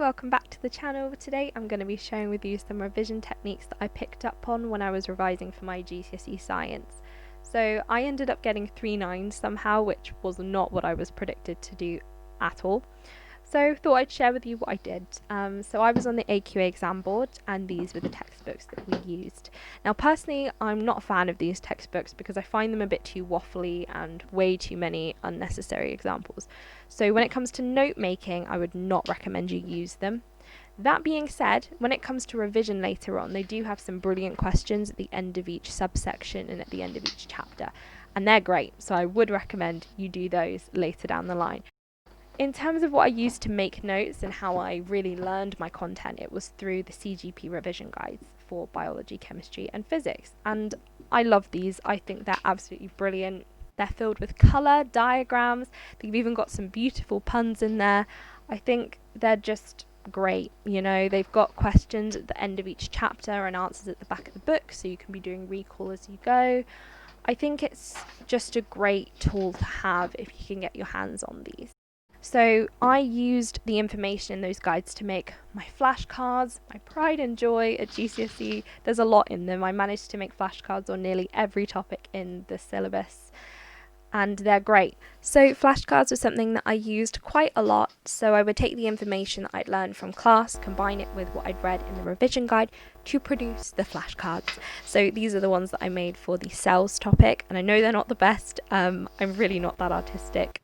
welcome back to the channel. Today I'm going to be sharing with you some revision techniques that I picked up on when I was revising for my GCSE Science. So I ended up getting 3 9s somehow, which was not what I was predicted to do at all. So thought I'd share with you what I did. So I was on the AQA exam board, and these were the textbooks that we used. Now personally, I'm not a fan of these textbooks because I find them a bit too waffly and way too many unnecessary examples. So when it comes to note making, I would not recommend you use them. That being said, when it comes to revision later on, they do have some brilliant questions at the end of each subsection and at the end of each chapter, and they're great, so I would recommend you do those later down the line. In terms of what I used to make notes and how I really learned my content, it was through the CGP revision guides for biology, chemistry and physics. And I love these. I think they're absolutely brilliant. They're filled with colour, diagrams. They've even got some beautiful puns in there. I think they're just great. You know, they've got questions at the end of each chapter and answers at the back of the book, so you can be doing recall as you go. I think it's just a great tool to have if you can get your hands on these. So I used the information in those guides to make my flashcards, my pride and joy at GCSE. There's a lot in them. I managed to make flashcards on nearly every topic in the syllabus, and they're great. So flashcards was something that I used quite a lot. So I would take the information that I'd learned from class, combine it with what I'd read in the revision guide to produce the flashcards. So these are the ones that I made for the cells topic, and I know they're not the best. I'm really not that artistic.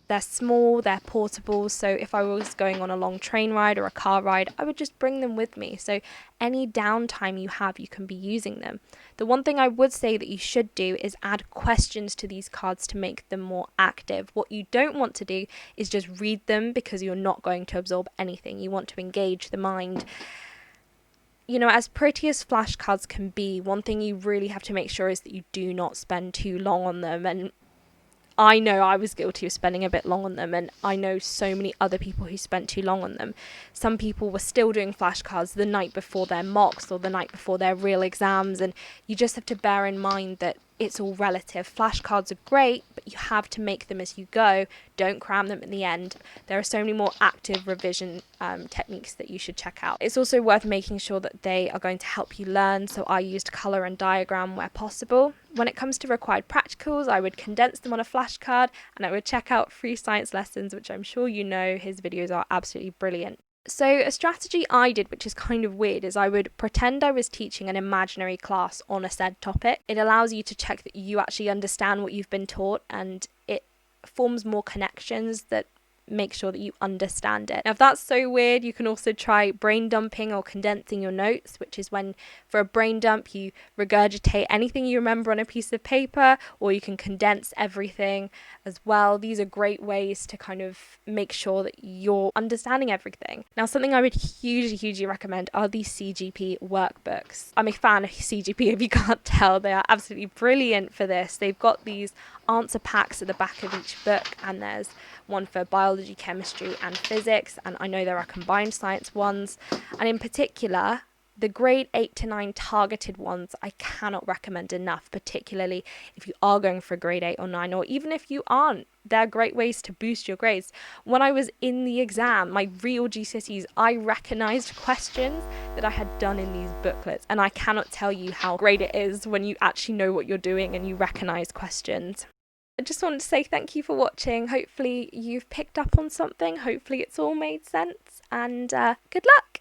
They're small, they're portable, so if I was going on a long train ride or a car ride, I would just bring them with me. So any downtime you have, you can be using them. The one thing I would say that you should do is add questions to these cards to make them more active. What you don't want to do is just read them because you're not going to absorb anything. You want to engage the mind. You know, as pretty as flashcards can be, one thing you really have to make sure is that you do not spend too long on them. And I know I was guilty of spending a bit long on them, and I know so many other people who spent too long on them. Some people were still doing flashcards the night before their mocks or the night before their real exams, and you just have to bear in mind that it's all relative. Flashcards are great, but you have to make them as you go. Don't cram them at the end. There are so many more active revision techniques that you should check out. It's also worth making sure that they are going to help you learn, so I used colour and diagram where possible. When it comes to required practicals, I would condense them on a flashcard, and I would check out Free Science Lessons, which I'm sure you know, his videos are absolutely brilliant. So a strategy I did, which is kind of weird, is I would pretend I was teaching an imaginary class on a said topic. It allows you to check that you actually understand what you've been taught, and it forms more connections that make sure that you understand it. Now, if that's so weird, you can also try brain dumping or condensing your notes, which is when for a brain dump you regurgitate anything you remember on a piece of paper, or you can condense everything as well. These are great ways to kind of make sure that you're understanding everything. Now, something I would hugely recommend are these CGP workbooks. I'm a fan of CGP, if you can't tell. They are absolutely brilliant for this. They've got these answer packs at the back of each book, and there's one for biology, chemistry and physics, and I know there are combined science ones, and in particular the grade 8 to 9 targeted ones I cannot recommend enough, particularly if you are going for a grade 8 or 9, or even if you aren't. They're great ways to boost your grades. When I was in the exam, my real GCSEs, I recognised questions that I had done in these booklets, and I cannot tell you how great it is when you actually know what you're doing and you recognise questions. I just wanted to say thank you for watching. Hopefully you've picked up on something. Hopefully it's all made sense, and good luck.